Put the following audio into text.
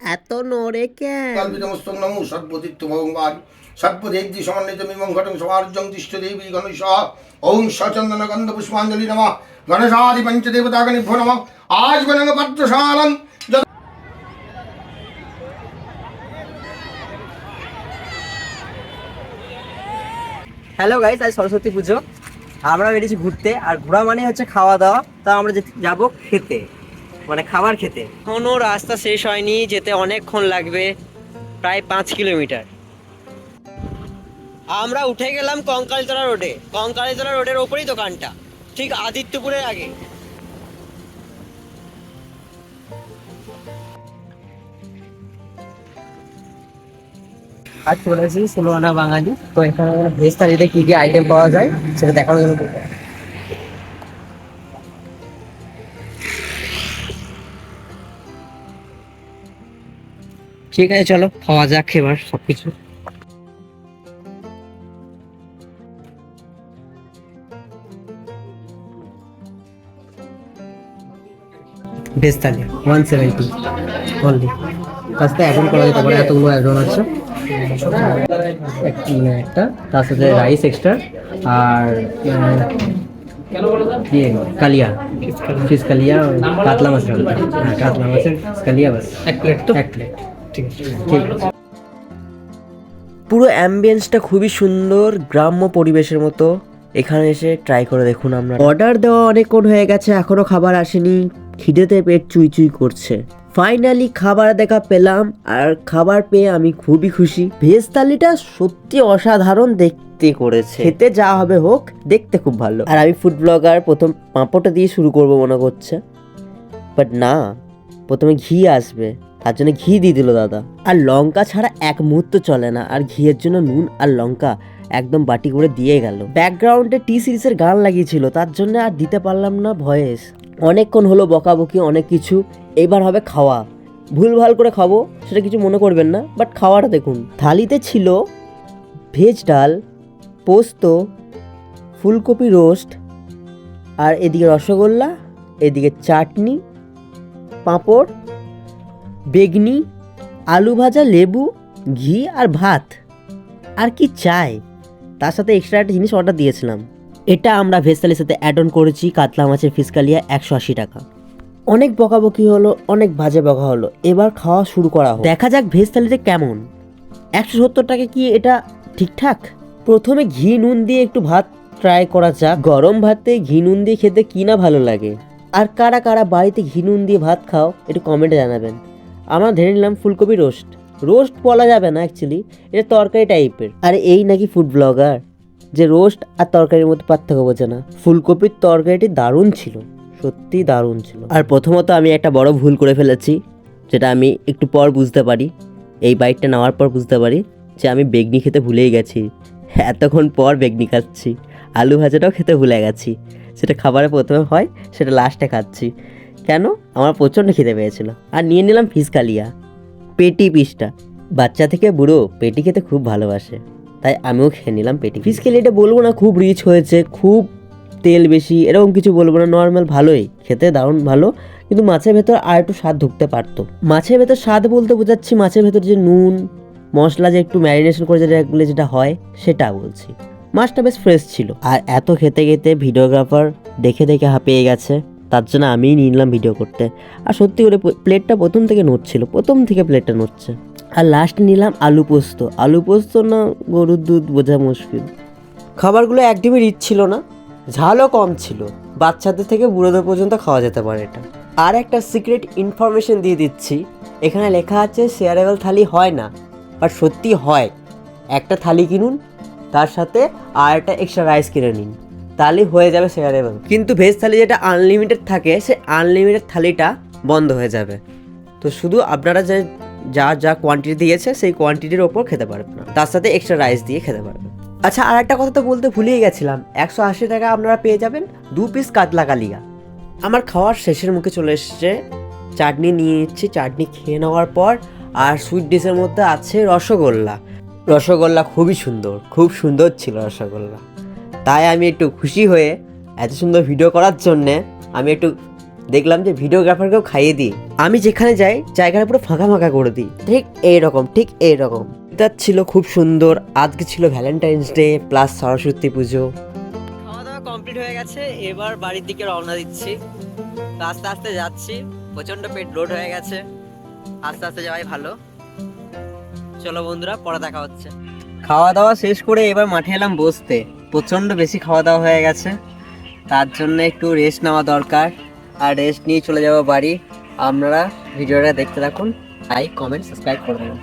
এত নড়ে কেন? কালবিতমস্তং নমো সর্বতীর্থ ভগবান সর্বদেবী সমন্বিত মিমং ঘটং সমার্জং তিষ্ঠ দেবী গণেশ ওং সচন্দন গন্ধ পুষ্পাঞ্জলি নমঃ গণেশাদি পঞ্চদেবতাগণিভ্যো নমঃ আজ বলং পত্রশালং। হ্যালো গাইস, আজ সরস্বতী পুজো। আমরা বেরিয়েছি ঘুরতে, আর ঘোরা মানে হচ্ছে খাওয়া দাওয়া। তা আমরা যাবো খেতে, মানে খাবার খেতে। কোনো রাস্তা শেষ হয়নি, যেতে অনেকক্ষণ লাগবে, প্রায় 5 কিলোমিটার। আমরা উঠে গেলাম কঙ্কালীতলা রোডে। কঙ্কালীতলা রোডের ওপরেই দোকানটা, ঠিক আদিত্যপুরের আগে। আজ চলে এসেছি ষোলোআনা বাঙালি। তো এখানে ভেজ থালিতে কি কি আইটেম পাওয়া যায় সেটা দেখানোর জন্য। ঠিক আছে, চলো খাওয়া যাক এবার সবকিছু। ভেজ থালি 170 অনলি। কাজটা অ্যাড করা যেতে পারে, এতগুলো অ্যাড আছে। একটা তার সাথে রাইস এক্সট্রা, আর কালিয়া ফিশ কালিয়া, কাতলা মাছ, কাতলা মাছের কালিয়া, বাস এক প্লেট। তো এক প্লেট, ঠিক আছে। ঠিক আছে। পুরো অ্যাম্বিয়েন্সটা খুবই সুন্দর, গ্রাম্য পরিবেশের মতো। এখানে এসে ট্রাই করে দেখুন। আমরা অর্ডার দেওয়া অনেকক্ষণ হয়ে গেছে, এখনো খাবার আসেনি। খিদেতে পেট চুই চুই করছে। ফাইনালি খাবার দেখা পেলাম, আর খাবার পেয়ে আমি খুবই খুশি। ভেজ থালিটা সত্যি অসাধারণ দেখতে করেছে। খেতে যা হবে হোক, দেখতে খুব ভালো। আর আমি ফুড ব্লগার, প্রথম পাঁপড়টা দিয়ে শুরু করবো মনে করছে, বাট না, প্রথমে ঘি আসবে, তার জন্য ঘি দিয়ে দিল দাদা। আর লঙ্কা ছাড়া এক মুহূর্ত চলে না, আর ঘিয়ের জন্য নুন আর লঙ্কা একদম বাটি করে দিয়ে গেল। ব্যাকগ্রাউন্ডে টি সিরিজের গান লাগিয়েছিল, তার জন্য আর দিতে পারলাম না ভয়েস। অনেকক্ষণ হলো বকাবকি, অনেক কিছু। এবার হবে খাওয়া। ভুলভাল করে খাবো সেটা কিছু মনে করবেন না, বাট খাওয়াটা দেখুন। থালিতে ছিল ভেজ ডাল, পোস্ত, ফুলকপি রোস্ট, আর এদিকে রসগোল্লা, এদিকে চাটনি, পাঁপড়, বেগনি, আলু ভাজা, লেবু, ঘি আর ভাত। আর কি চাই? তার সাথে এক্সট্রা একটা জিনিস অর্ডার দিয়েছিলাম। এটা আমরা ভেজ থালির সাথে অ্যাড অন করেছি কাতলা মাছের ফিশ কালিয়া, 180 টাকা। অনেক বকাবকি হলো, অনেক বাজে বকা হলো। এবার খাওয়া শুরু করা হোক, দেখা যাক ভেজ থালিতে কেমন। 170 টাকা কি এটা ঠিকঠাক? প্রথমে ঘি নুন দিয়ে একটু ভাত ট্রাই করা যাক। গরম ভাতে ঘি নুন দিয়ে খেতে কি না ভালো লাগে। আর কারা কারা বাড়িতে ঘি নুন দিয়ে ভাত খাও, একটু কমেন্টে জানাবেন। আমরা ধরে নিলাম ফুলকপি রোস্ট। রোস্ট বলা যাবে না অ্যাকচুয়ালি, এটা তরকারি টাইপের। আর এই নাকি ফুড ব্লগার যে রোস্ট আর তরকারির মধ্যে পার্থক্য বোঝে না। ফুলকপির তরকারিটি দারুণ ছিল, সত্যি দারুণ ছিল। আর প্রথমত আমি একটা বড় ভুল করে ফেলেছি, যেটা আমি একটু পর বুঝতে পারি। এই বাইকটা নেওয়ার পর বুঝতে পারি যে আমি বেগনি খেতে ভুলেই গেছি। এতক্ষণ পর বেগনি খাচ্ছি। আলু ভাজাটাও খেতে ভুলে গেছি। সেটা খাবারে প্রথমে হয়, সেটা লাস্টে খাচ্ছি। কেন? আমার প্রচণ্ড খিদে পেয়েছিল। আর নিয়ে নিলাম ফিশ কালিয়া, পেটি পিসটা। বাচ্চা থেকে বুড়ো পেটি খেতে খুব ভালোবাসে, তাই আমিও খেয়ে নিলাম পেটি। ফিশ কালিয়াটা বলবো না খুব রিচ হয়েছে, খুব তেল বেশি, এরকম কিছু বলবো না, নর্মাল ভালোই খেতে, দারুণ ভালো। কিন্তু মাছের ভেতর আর একটু স্বাদ ঢুকতে পারতো। মাছের ভেতর স্বাদ বলতে বোঝাচ্ছি মাছের ভেতর যে নুন মশলা যে একটু ম্যারিনেশন করে যেটা হয়, সেটা বলছি। মাছটা বেশ ফ্রেশ ছিল। আর এত খেতে খেতে ভিডিওগ্রাফার দেখে দেখে হাঁপিয়ে গেছে, তার জন্য আমিই নিলাম ভিডিও করতে। আর সত্যি করে প্লেটটা প্রথম থেকে নড়ছিল, প্রথম থেকে প্লেটটা নড়ছে। আর লাস্ট নিলাম আলু পোস্ত। আলু পোস্ত না গরুর দুধ বোঝা মুশকিল। খাবারগুলো একদমই রিচ ছিল না, ঝালও কম ছিল। বাচ্চাদের থেকে বুড়োদের পর্যন্ত খাওয়া যেতে পারে এটা। আর একটা সিক্রেট ইনফরমেশন দিয়ে দিচ্ছি, এখানে লেখা আছে শেয়ারেবল থালি হয় না, বাট সত্যি হয়। একটা থালি কিনুন, তার সাথে আর একটা এক্সট্রা রাইস কিনে নিন, তাহলেই হয়ে যাবে শেয়ারেবল। কিন্তু ভেজ থালি যেটা আনলিমিটেড থাকে, সে আনলিমিটেড থালিটা বন্ধ হয়ে যাবে। তো শুধু আপনারা যা যা কোয়ান্টিটি দিয়েছে সেই কোয়ান্টিটির ওপর খেতে পারবেন না, তার সাথে এক্সট্রা রাইস দিয়ে খেতে পারবেন। আচ্ছা, আর একটা কথা তো বলতে ভুলেই গেছিলাম, 180 টাকা আপনারা পেয়ে যাবেন 2 পিস কাতলা কালিয়া। আমার খাওয়ার শেষের মুখে চলে এসছে, চাটনি নিয়ে নিচ্ছি। চাটনি খেয়ে নেওয়ার পর আর সুইট ডিশের মধ্যে আছে রসগোল্লা। রসগোল্লা খুবই সুন্দর, খুব সুন্দর ছিল রসগোল্লা। তাই আমি একটু খুশি হয়ে এত সুন্দর ভিডিও করার জন্যে আমি একটু দেখলাম যে ভিডিওগ্রাফারকেও খাইয়ে দিই। আমি যেখানে যাই জায়গাটা পুরো ফাঁকা ফাঁকা করে দিই, ঠিক এইরকম। এটা ছিল খুব সুন্দর। আজকে ছিল ভ্যালেন্টাইন্স ডে প্লাস সরস্বতী পুজো। খাওয়া দাওয়া কমপ্লিট হয়ে গেছে, এবার বাড়ির দিকে রওনা দিচ্ছি। আস্তে আস্তে যাচ্ছি, প্রচন্ড পেট লোড হয়ে গেছে, আস্তে আস্তে যাওয়াই ভালো। চলো বন্ধুরা, পরে দেখা হচ্ছে। খাওয়া দাওয়া শেষ করে এবার মাঠে এলাম বসতে। প্রচন্ড বেশি খাওয়া দাওয়া হয়ে গেছে, তার জন্য একটু রেস্ট নেওয়া দরকার, আর রেস্ট নিয়ে চলে যাবো বাড়ি। আপনারা ভিডিওটা দেখতে থাকুন, লাইক কমেন্ট সাবস্ক্রাইব করে দেবেন।